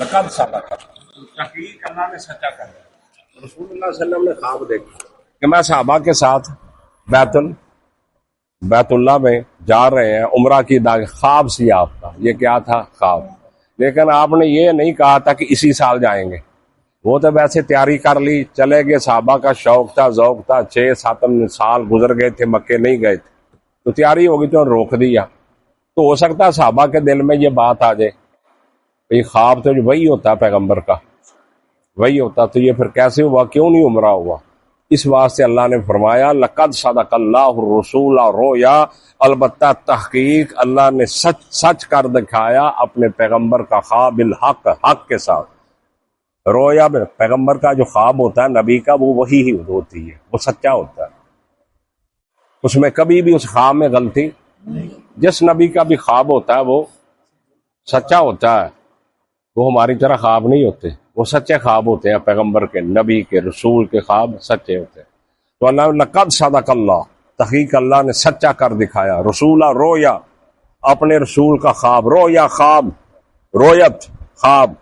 لقد صدق، تحقیق اللہ نے سچا کر دیا۔ رسول اللہ صلی اللہ علیہ وسلم نے خواب دیکھا کہ میں صحابہ کے ساتھ بیت اللہ میں جا رہے ہیں عمرہ کی خواب سی آپ کا، یہ کیا تھا؟ خواب۔ لیکن آپ نے یہ نہیں کہا تھا کہ اسی سال جائیں گے، وہ تو ویسے تیاری کر لی، چلے گئے، صحابہ کا شوق تھا، ذوق تھا، 6-7 سال گزر گئے تھے، مکے نہیں گئے تھے، تو تیاری ہوگی تو روک دیا۔ تو ہو سکتا ہے صحابہ کے دل میں یہ بات آ جائے، یہ خواب تو جو وہی ہوتا ہے پیغمبر کا، وہی ہوتا، تو یہ پھر کیسے ہوا، کیوں نہیں عمرہ ہوا؟ اس واسطے اللہ نے فرمایا لقد صدق اللہ الرسول رؤیا، البتہ تحقیق اللہ نے سچ کر دکھایا اپنے پیغمبر کا خواب، بالحق، حق کے ساتھ۔ رویا میں پیغمبر کا جو خواب ہوتا ہے نبی کا، وہ وہی ہی ہوتی ہے، وہ سچا ہوتا ہے، اس میں کبھی بھی اس خواب میں غلطی، جس نبی کا بھی خواب ہوتا ہے وہ سچا ہوتا ہے، وہ ہماری طرح خواب نہیں ہوتے، وہ سچے خواب ہوتے ہیں، پیغمبر کے، نبی کے، رسول کے خواب سچے ہوتے ہیں۔ تو اللہ لقد صدق اللہ، تحقیق اللہ نے سچا کر دکھایا، رسولہ رویا، اپنے رسول کا خواب، رویا خواب، رویت خواب،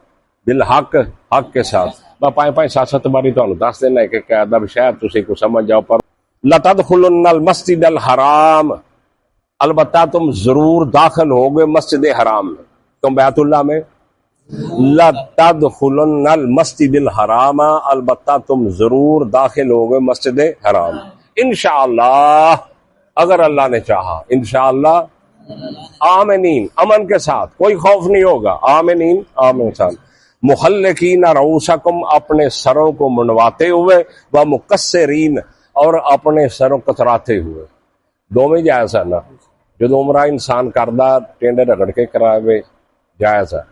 بالحق، حق کے ساتھ۔ میں 5-7 باری تو دس دینا کہ قاعدہ بھی شاید تسی کو سمجھ جاؤ، پر لتدخلن المسجد الحرام، البتہ تم ضرور داخل ہوگے مسجد حرام میں، تم بیت اللہ میں، لتدخلن المسجد الحرام، البتہ تم ضرور داخل ہوگے مسجد حرام، انشاءاللہ، اگر اللہ نے چاہا، انشاءاللہ، آمنین، امن کے ساتھ، کوئی خوف نہیں ہوگا، آمنین، آمن سان، محلقین رؤوسکم، اپنے سروں کو منڈواتے ہوئے، و مقصرین، اور اپنے سروں کتراتے ہوئے، دو میں جائز ہے نا، جو عمرہ انسان کردہ ٹینڈے رگڑ کے کرائے جائز ہے،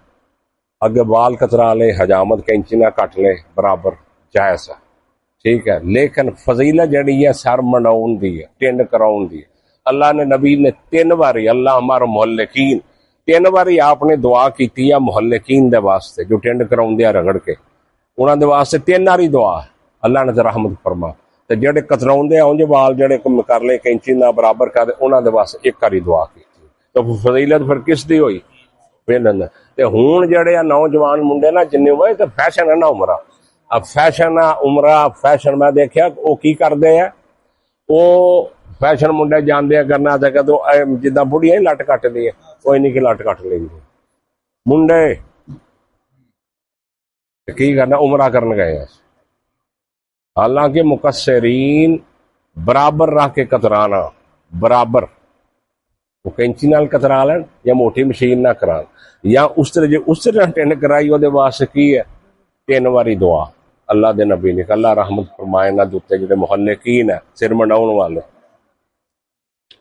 اگر بال کترا لے، حجامت کینچی نہ کٹ لے، برابر جائز ہے، ٹھیک ہے، لیکن فضیلت جڑی ہے سر منڈاؤن دی ہے، ٹینڈ کراؤن دی ہے۔ اللہ نے نبی نے 3 باری، اللہ ہمارا محلقین، 3 باری آپ نے دعا کیتی ہے محلقین دے واسطے، جو ٹینڈ کراؤن دیا رگڑ کے، انہاں دے واسطے 3 باری دعا ہے، اللہ نے رحمت فرما، تے جڑے کتراؤن دے اونج بال جڑے کم کر لے کینچی نہ برابر کر دے، انہاں دے واسطے 1 باری دعا کیتی، تو فضیلت پھر کس دی ہوئی؟ تے ہون جڑے نوجوان منڈے نا جننے ہوئے تے فیشن ہے نا عمرہ، اب فیشن عمرہ، فیشن میں دیکھیا وہ کی کردے ہیں، وہ فیشن منڈے جان دیا کرنا تھا تو جدہ بڑھیا ہی لٹ کٹ دی ہے، کوئی نہیں کہ لٹ کٹ لیں گے منڈے، کی کرنا عمرہ کرنے گئے ہیں، حالانکہ مقصرین برابر رکھ کے کترانا، برابر، وہ کینچی نال کترا لین یا موٹی مشین نہ کران، یا اس طرح ٹینڈ کرائی وہ واسطے کی ہے 3 باری دعا، اللہ دے نبی نے، اللہ رحمت فرمائے نہ دوتے جڑے محلقین ہیں، سر منڈاؤن والے،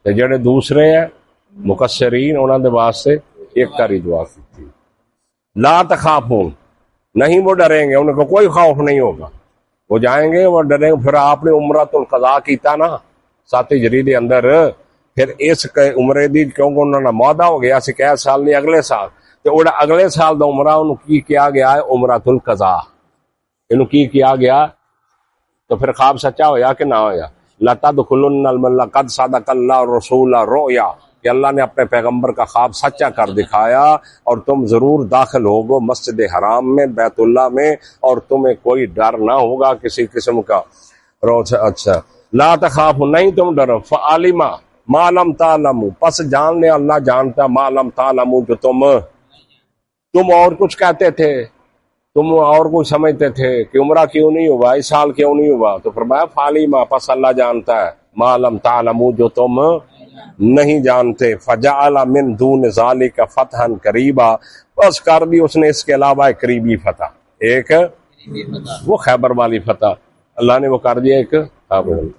تے جڑے دوسرے ہیں مقصرین، انہوں دے واسطے 1 باری دعا کی، لا تخافون، نہیں وہ ڈریں گے، ان کو کوئی خوف نہیں ہوگا، وہ جائیں گے، وہ ڈریں گے۔ پھر آپ نے عمرۃ القضاء کیتا نا 7 ہجری دے اندر، پھر اس عمرے دی کیونکہ انہوں نے معاہدہ ہو گیا سی کہ سال نہیں اگلے سال، تو وہ اگلے سال دا عمرہ انہوں کی کیا گیا ہے عمرۃ القضاء، انہوں کی کیا گیا، تو پھر خواب سچا ہویا کہ نہ ہویا؟ لَتَدْخُلُنَّ لَقَدْ صَدَقَ اللَّهُ الرَّسُولَ رُؤْيَا، کہ اللہ نے اپنے پیغمبر کا خواب سچا کر دکھایا، اور تم ضرور داخل ہوگو مسجد حرام میں، بیت اللہ میں، اور تمہیں کوئی ڈر نہ ہوگا کسی قسم کا۔ اچھا، لا تخاف، نہیں تم ڈرو، فعلم ما لم تعلموا، پس جان لے اللہ جانتا ما لم تعلموا، جو تم اور کچھ کہتے تھے، تم اور کچھ سمجھتے تھے کہ عمرہ کیوں نہیں ہوا، اس سال کیوں نہیں ہوا، تو فرمایا فعلم، پس اللہ جانتا ہے ما لم تعلموا، جو تم نہیں جانتے، فجعل من دون ذالک فتحا قریبا، بس کر دی اس نے اس کے علاوہ ایک قریبی فتح، ایک وہ خیبر والی فتح، اللہ نے وہ کر دیا ایک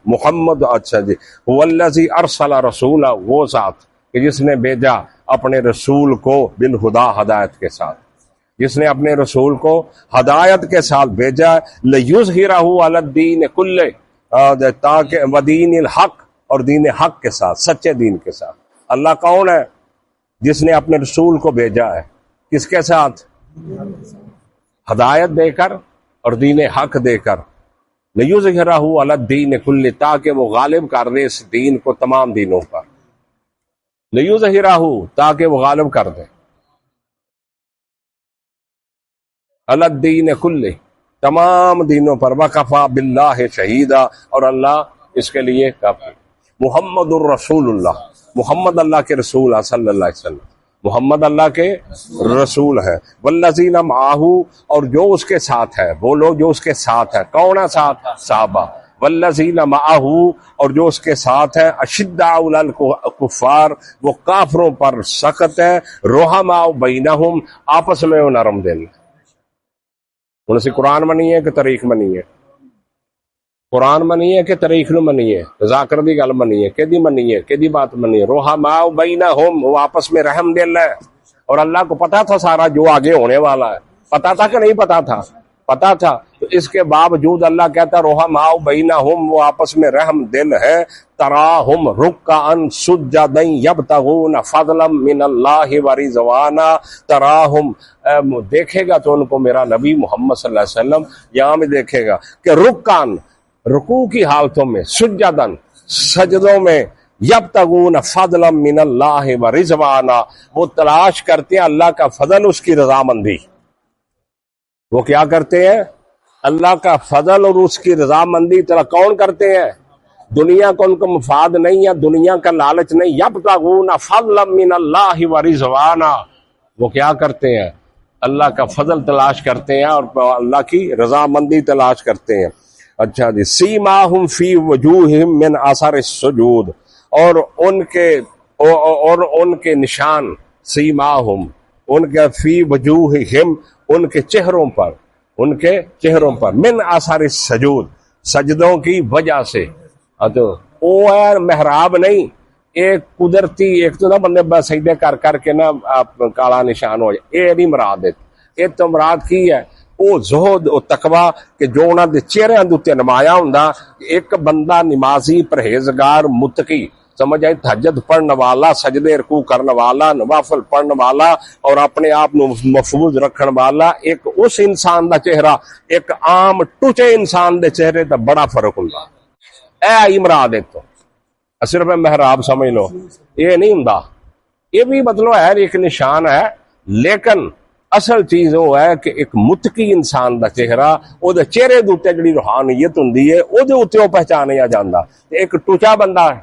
محمد۔ اچھا جی، والذی ارسل رسولہ، وہ ذات کہ جس نے بھیجا اپنے رسول کو بالہدا، ہدایت کے ساتھ، جس نے اپنے رسول کو ہدایت کے ساتھ بھیجا، لیظہرہ علی الدین کلہ، تاکہ ودین الحق، اور دین حق کے ساتھ، سچے دین کے ساتھ۔ اللہ کون ہے؟ جس نے اپنے رسول کو بھیجا ہے، کس کے ساتھ؟ ہدایت دے کر اور دین حق دے کر، لیظہرہ علی الدین کلہ، تاکہ وہ غالب کر دے اس دین کو تمام دینوں پر، لیظہرہ، تاکہ وہ غالب کر دے۔ علی الدین کلہ، تمام دینوں پر، وکفا باللہ شہیدا، اور اللہ اس کے لیے کافی۔ محمد الرسول اللہ، محمد اللہ کے رسول ہیں صلی اللہ علیہ وسلم، محمد اللہ کے رسول ہیں۔ والذین معہ، اور جو اس کے ساتھ ہے، وہ لوگ جو اس کے ساتھ ہیں، کون ہے ساتھ؟ صحابہ۔ والذین معہ، اور جو اس کے ساتھ ہے، اشداء علی الکفار، وہ کافروں پر سخت ہے، رحماء بینہم، آپس میں وہ نرم دل۔ ہن سے قرآن منی ہے کہ تاریخ منی ہے؟ قرآن منی ہے کہ تاریخ نو منی ہے؟ ذاکر دی گل منی ہے؟ کدی منی ہے؟ کدی بات منی ہے؟ رحماء بینہم، وہ آپس میں رحم دل ہے۔ اور اللہ کو پتا تھا سارا جو آگے ہونے والا ہے، پتا تھا کہ نہیں پتا تھا؟ پتا تھا۔ تو اس کے باوجود اللہ کہتا رحماء بینہم، وہ آپس میں رحم دل ہے۔ تراہم رکعا سجدا یبتغون فضلا من اللہ ورضوانا، تراہم، دیکھے گا تو ان کو میرا نبی محمد صلی اللہ علیہ وسلم یہاں میں دیکھے گا کہ رکعن، رکوع کی حالتوں میں، سجدن، سجدوں میں، یبتغون فضلا من اللہ ورضوانا، وہ تلاش کرتے ہیں اللہ کا فضل، اس کی رضامندی۔ وہ کیا کرتے ہیں؟ اللہ کا فضل اور اس کی رضامندی کون کرتے ہیں؟ دنیا کو ان کو مفاد نہیں ہے، دنیا کا لالچ نہیں۔ یبتغون فضلا من اللہ ورضوانا، وہ کیا کرتے ہیں؟ اللہ کا فضل تلاش کرتے ہیں اور اللہ کی رضامندی تلاش کرتے ہیں۔ اچھا جی، سیماہم فی وجوہہم من اثر السجود، اور ان کے نشان، سیماہم، ان کے فی وجوہہم، ان کے چہروں پر، ان کے چہروں پر، من اثر السجود، سجدوں کی وجہ سے۔ تو وہ ہے محراب نہیں، ایک قدرتی، ایک تو نہ بندے بس سجدے کر کے نا کالا نشان ہو جائے، یہ نہیں مراد ہے۔ یہ تو مراد کی ہے وہ زہد و تقوی کہ جو انہاں دے چہرے دے نمایاں ہوندا۔ ایک بندہ نمازی، پرہیزگار، متقی، سمجھ آئی، تہجد پڑھنے والا، سجدے رکوع کرنے والا، نوافل پڑھنے والا، اور اپنے آپ نو محفوظ رکھنے والا، ایک اس انسان دا چہرہ ایک عام ٹوچے انسان دے چہرے دا بڑا فرق ہوندا۔ اے مراد ہے، تو صرف محراب سمجھ لو، یہ نہیں ہوندا۔ یہ بھی مطلب ہے ایک نشان ہے، لیکن اصل چیز وہ ہے کہ ایک متقی انسان دا چہرہ، او دے چہرے دے اوتے جڑی روحانیت ہوندی ہے، او دے اوتے پہچانیا جاندا۔ ایک ٹوچا بندہ ہے،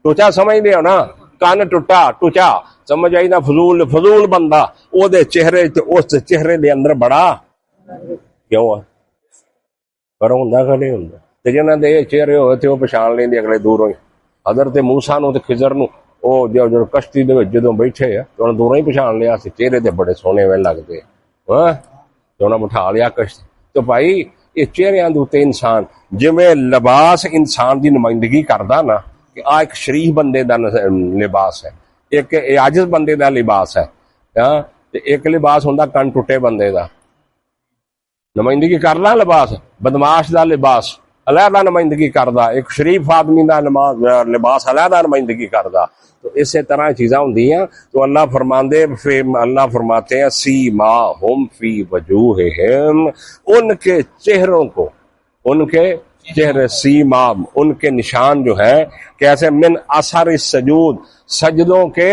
ٹوچا سمجھ دے ہو نا، کان ٹوٹا، ٹوچا سمجھ آئی نا، فضول بندہ، او دے چہرے تے اس چہرے دے اندر بڑا کیوں ہے؟ پر ہوندا کہ نہیں ہوندا؟ تے جنہاں دے چہرے ہوئے تے وہ پہچان لیندے اگلے دوروں ہی۔ حضرت موسیٰ نو تے خضر نو او جو کشتی دے وچ جدوں بیٹھے آ تو انہاں دوروں ہی پہچان لیا سی، چہرے تے بڑے سونے وے لگدے ہاں، تو انہاں بٹھا لیا کشتی۔ تو بھائی یہ چہریاں دے اوتے انسان، جویں لباس انسان دی نمائندگی کردا نا، کہ آ ایک شریف بندے دا لباس ہے، ایک عاجز بندے دا لباس ہے، ہاں، تے ایک لباس ہوندا کن ٹوٹے بندے دا، نمائندگی کردا لباس، بدماش دا لباس علیحدہ نمائندگی کردا، ایک شریف آدمی دا لباس علیحدہ نمائندگی کردا۔ تو اسی طرح چیزاں ہوندی ہیں۔ تو اللہ فرماتے ہیں سیماہم فی وجوہہم، ان کے چہروں کو، ان کے چہرے، سیمام، ان کے نشان جو ہے کیسے، من اثر السجود، سجدوں کے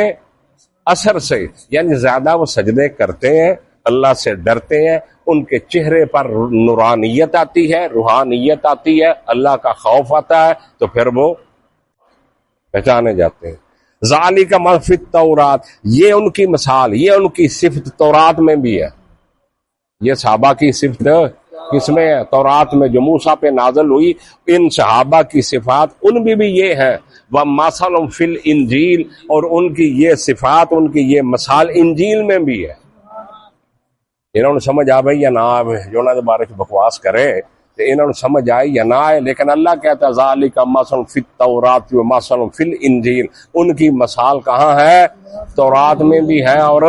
اثر سے، یعنی زیادہ وہ سجدے کرتے ہیں، اللہ سے ڈرتے ہیں، ان کے چہرے پر نورانیت آتی ہے، روحانیت آتی ہے، اللہ کا خوف آتا ہے، تو پھر وہ پہچانے جاتے ہیں۔ ذالک ما فی التورات، یہ ان کی مثال، یہ ان کی صفت تورات میں بھی ہے۔ یہ صحابہ کی صفت کس میں ہے؟ تورات میں، جو موسیٰ پہ نازل ہوئی، ان صحابہ کی صفات ان بھی یہ ہیں۔ وَمَثَلٌ فِي الْإِنْجِيلِ، اور ان کی یہ صفات، ان کی یہ مثال انجیل میں بھی ہے۔ انہوں نے سمجھ آ بھائی یا نہ آئے، جو انہوں نے بارے بکواس کرے تو انہوں نے سمجھ آئی یا نہ آئے، لیکن اللہ کہتا ہے ذالک مثل فی التوراۃ و مثل فی الانجیل، ان کی مثال کہاں ہے؟ تورات میں بھی ہے اور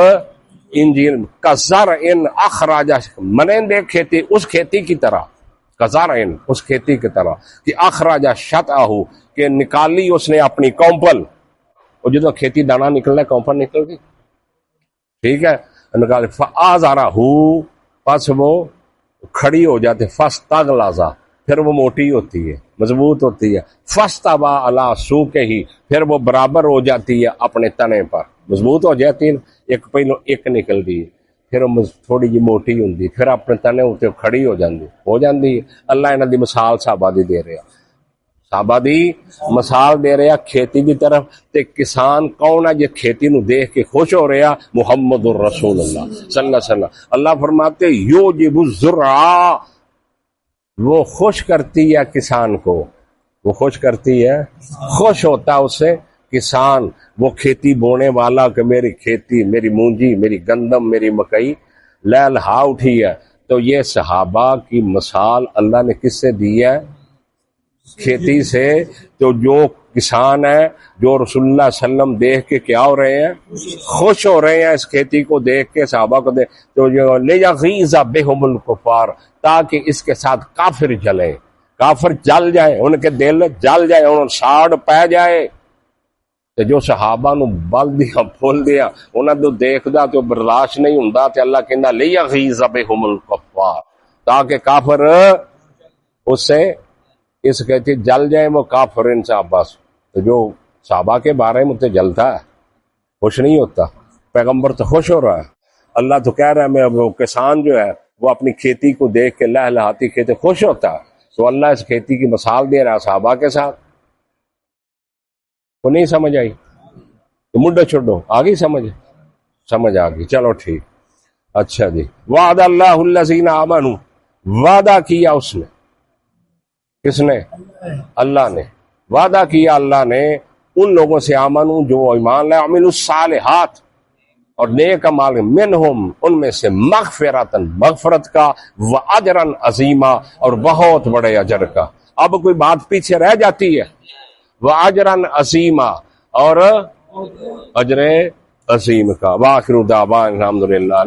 انجیل میں۔ کزرع اخرج، منندے کھیتی، اس کھیتی کی طرح، کزرع، اس کھیتی کی طرح کہ اخرج شطأہ، کہ نکالی اس نے اپنی کونپل، اور جدو کھیتی دانا نکلنا کونپل نکل گئی، ٹھیک ہے، نکال فآزرہ، پس وہ کھڑی ہو جاتی، فاستغلظ، پھر وہ موٹی ہوتی ہے، مضبوط ہوتی ہے، فاستوى علی سوقہ، پھر وہ برابر ہو جاتی ہے اپنے تنے پر، مضبوط ہو جاتی ہے، ایک پہلو ایک نکل دی، پھر تھوڑی جی موٹی ہوندی، پھر اپنے تنے اتنے کھڑی ہو جاندی اللہ انہاں دی مثال صحابہ دی دے رہا، صحابہ دی مثال دے رہا کھیتی دی طرف، تے کسان کون ہے جے کھیتی نو دیکھ کے خوش ہو رہا؟ محمد الرسول اللہ صلی اللہ علیہ وسلم۔ اللہ فرماتے یوجب الزرع، وہ خوش کرتی ہے کسان کو، وہ خوش کرتی ہے، خوش ہوتا ہے اس سے کسان، وہ کھیتی بونے والا کہ میری کھیتی، میری مونجی، میری گندم، میری مکئی لہلہا اٹھی ہے۔ تو یہ صحابہ کی مثال اللہ نے کس سے دی ہے؟ کھیتی سے۔ تو جو کسان ہے، جو رسول اللہ صلی اللہ علیہ وسلم دیکھ کے کیا ہو رہے ہیں؟ خوش ہو رہے ہیں اس کھیتی کو دیکھ کے، صحابہ کو دیکھ تو جو لیغیظ بہم الکفار، تاکہ اس کے ساتھ کافر جلیں، کافر جل جائیں، ان کے دل جل جائے، ان ساڑ پہ جائے۔ تو جو صحابہ نو بل دیا پھول دیا انہاں تو دیکھدا تو برداشت نہیں ہوندا، تے اللہ کہندا لیغیظ بہم الکفار، تاکہ کافر اس سے اس کہتے جل جائیں وہ کافر ان صحابہ سے۔ تو جو صحابہ کے بارے میں تو جلتا ہے، خوش نہیں ہوتا، پیغمبر تو خوش ہو رہا ہے۔ اللہ تو کہہ رہا ہے میں وہ کسان جو ہے وہ اپنی کھیتی کو دیکھ کے لہلہاتی کھیتی خوش ہوتا ہے، تو اللہ اس کھیتی کی مثال دے رہا ہے صحابہ کے ساتھ۔ وہ نہیں سمجھ آئی تو مڈو چھوڑو، آگئی سمجھ آگئی، چلو ٹھیک۔ اچھا جی، وعد اللہ الذین آمنوا، وعدہ کیا اس نے، کس نے؟ اللہ نے وعدہ کیا، اللہ نے ان لوگوں سے آمنوا جو ایمان لائے، عملوا الصالحات اور نیک اعمال، منہم ان میں سے، مغفرتن مغفرت کا، واجرا عظیما اور بہت بڑے اجر کا۔ اب کوئی بات پیچھے رہ جاتی ہے، واجرا عظیما اور اجر عظیم کا۔ وآخر دعوانا الحمدللہ۔